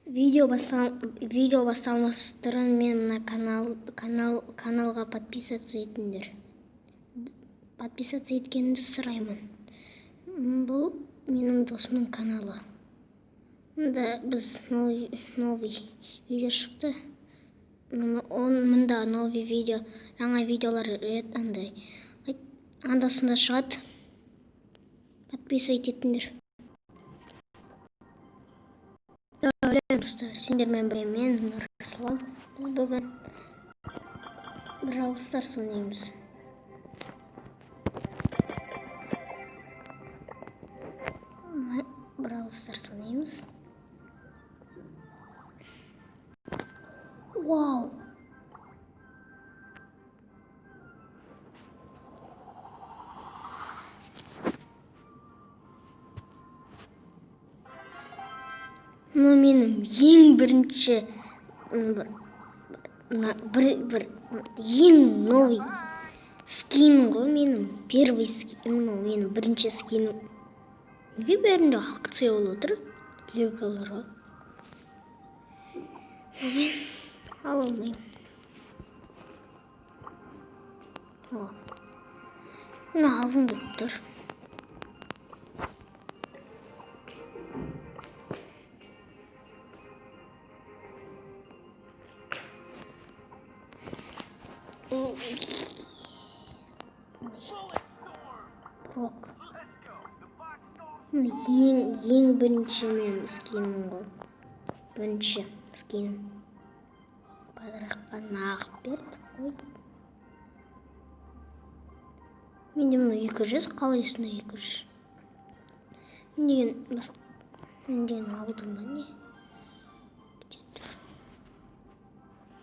Видео басталмастан мен мына каналға подписаться етіңдер. Подписаться еткенді сұраймын. Бұл менің досымның каналы. Мында біз новый видео шықты. Мында новый видео, жаңа видеолар андай анда-санда шығады. Подписывать етіңдер. Достар, сендермен бірге мен Нұрислам. Біз бүгін Brawl Stars ойнаймыз. Brawl Stars ойнаймыз. Вау! Менің ең бірінші ең новый скин ғой менің. Первый скин, менің бірінші скиным. Неге бәрінде акция болып отыр? Леголарға. Мен ала алмаймын. Мен алғым келіп тұр. Рок. Ең бірінші мен скинім ғой. Бірінші скинім. Падыраққа нағып берді. Ой. Менде мұны 200, қалайсына 200. Мен деген алдым ба не?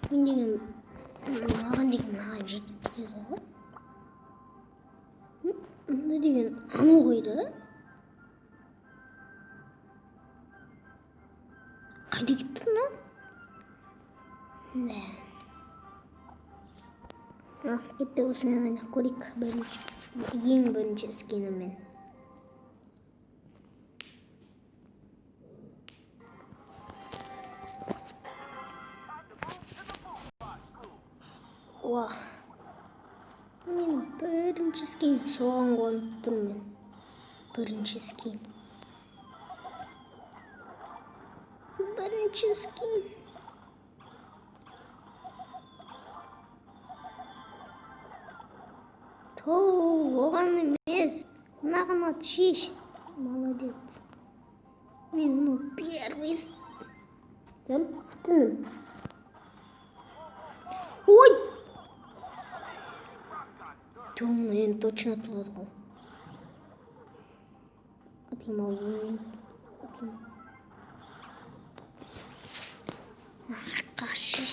Мен деген маған деген маған жетеді ғой. Мұнда деген анау қойды. Қайда кетті мұны? Кетті осыны ғана көрейік. Ең бірінші скинімен. Уа. Менің бірінші скин соған қонып тұрмын. Бірінші скин. Бірінші скин. Оған емес. Мынаған ат шеш. Молодец. Мен мұны первый. Түнім. Ой! Темно, енді точно атылады ғой. Атылмауын. Қашы.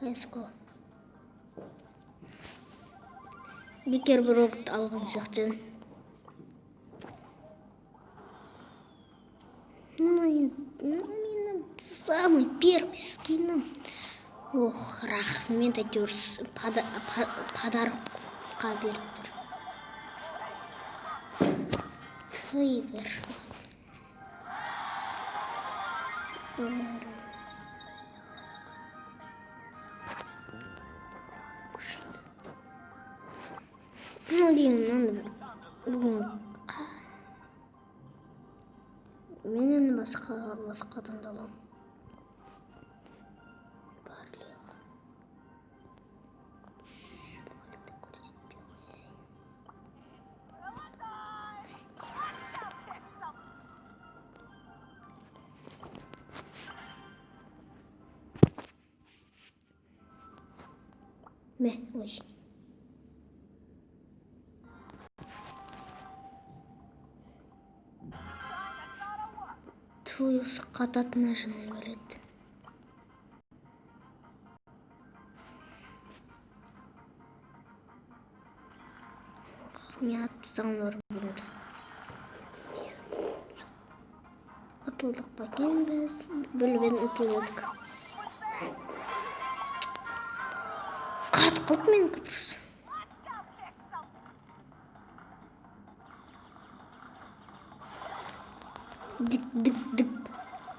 Қайсқо. Бекер бір оғыт алған сияқтен. Менің самый первый скином. Ох, рахмет әйтеуір подарокқа берді. Тыйғыр. Мен енді басқа таңдалам. Ой. Твой қататына жыным келеді. Не атсаң ұрып бұрынды. Атылдық бакен біз бөлбен ұтылдық. Қылып мен көпірсі. Дік.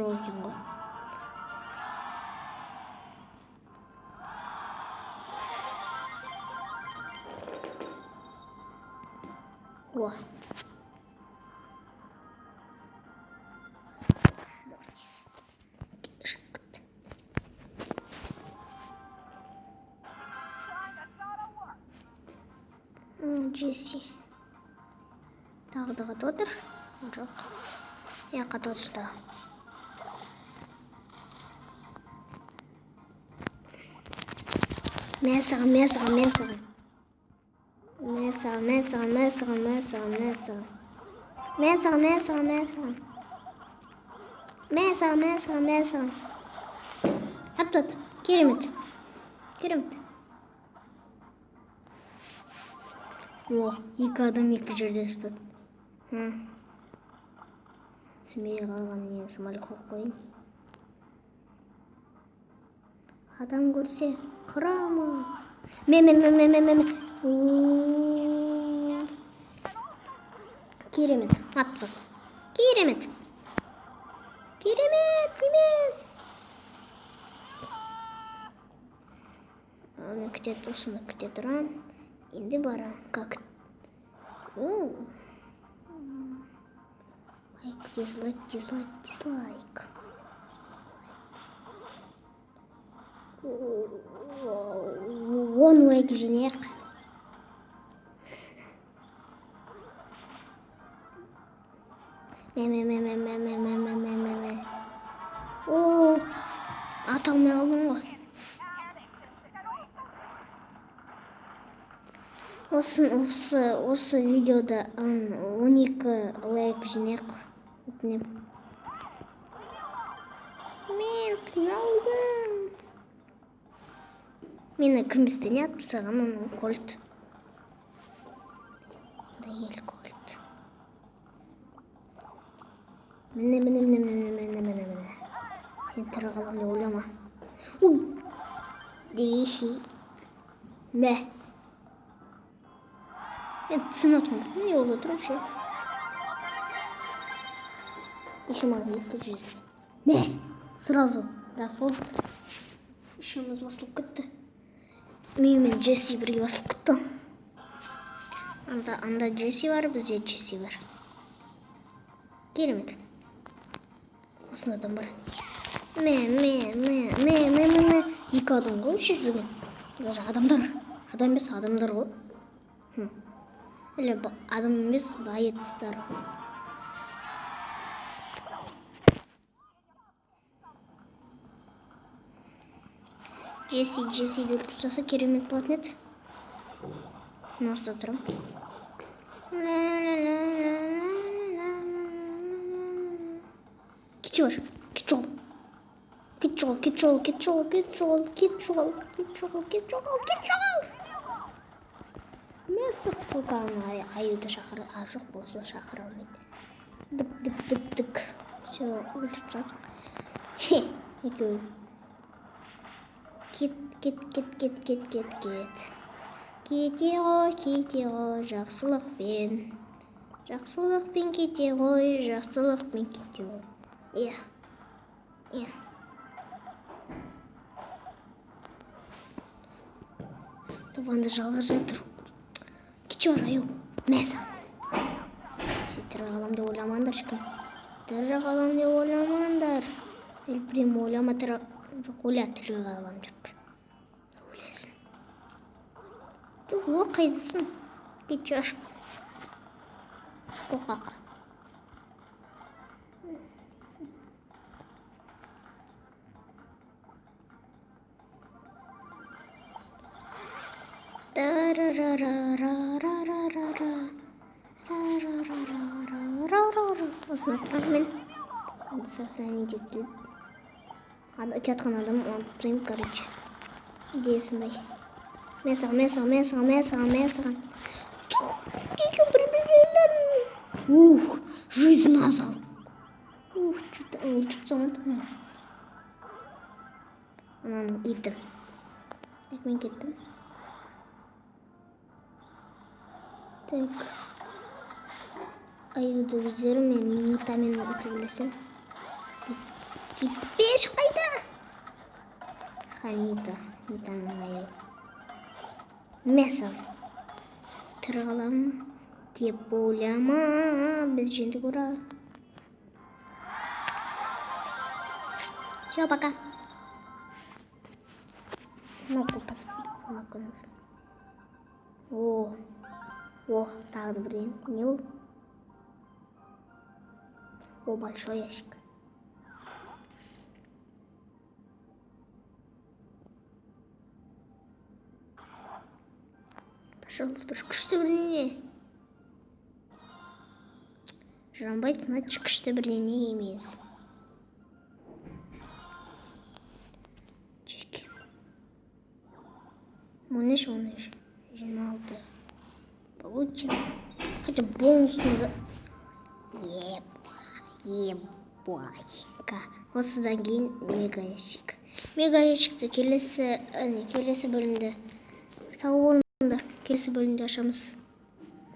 жоқ екен ғой. О. Джесси. Тағы да қатып отыр. Жоқ. Я қатып отыр тағы. Мен саған. At. Керемет. О, екі адам екі жерде ұстады. Смей қалған не самолет қойып қойын. Адам көрсе қырамыз. Мен. Керемет. Атсақ. Керемет емес. Оны күте тұрам. Енді барам. Как? Лайк, дизлайк. Он лайк жинек. Мен. О, аталмай алдым ғой. Осы видеода 12 лайк жинек. Өтінем. Мен қиналдым. Мені күмбізбен атып саған оның кольт. Да ел кольт. Міне. Сен тірі қаламды ойлама. Дейші. Мә. Цена отқан. Не олды тұрып ше. Еще маған 200. Мә. Сразу. Да, сол. Үшеуміз басылып кетті. Мен Джесси бірге басылып кетті. Анда Джесси бар, бізде Джесси бар. Керемет. Осында адам бар. Мә. Екі адам ғой үші жүрген. Даже адамдар. Адам емес, адамдар ғой. Әлі адам емес, байыттыстар. Джесси өлтіріп тастаса керемет болатын еді. Мына тұрам. Кет жол. Мен соқтылғаны аюды жоқ болса шақыра алмайды. Дік. Все, өлтіріп жатыр. Екеуі. Кет. Кете ғой, жақсылықпен кете ғой. Табанда жалғыз жатыр. Кете бар, аю. Мәзін. Сен тірі қаламды ойламаңдар, шықын. Тірі қаламды ойламаңдар. Ел прем ойлама тірі қалам деп. Ойласын. Ол қайдысың? Кете бар. Қоқақ. Осыны атқанмен сохранить етіліп кеткен адам ұмытпайым, короче. Идеясындай. Мен саған. Жизнь азал. Что-то өлтіріп салмады. Ананы үйттім. Мен кеттім. Так. Аюды өздері мен минутамен өтіп өлесем. Кетпеш қайда? Нитаның аю. Мәсім. Тірі қалам деп ойлама, біз жеңдік, ура. Все, пока. Кнопку нажму. О, тағы да бірден. Не ол? О, большой ящик. Пожалуйста, бір күшті бірдеңе. Жанбайды, значит, күшті бірдеңе емес. Чеки. Мұныш. 26. Получено. Хотя бонусный ебайка. Осыдан кейін мега ящик. Мега ящикті келесі бөлімде. Сау болыңдар. Келесі бөлімде ашамыз.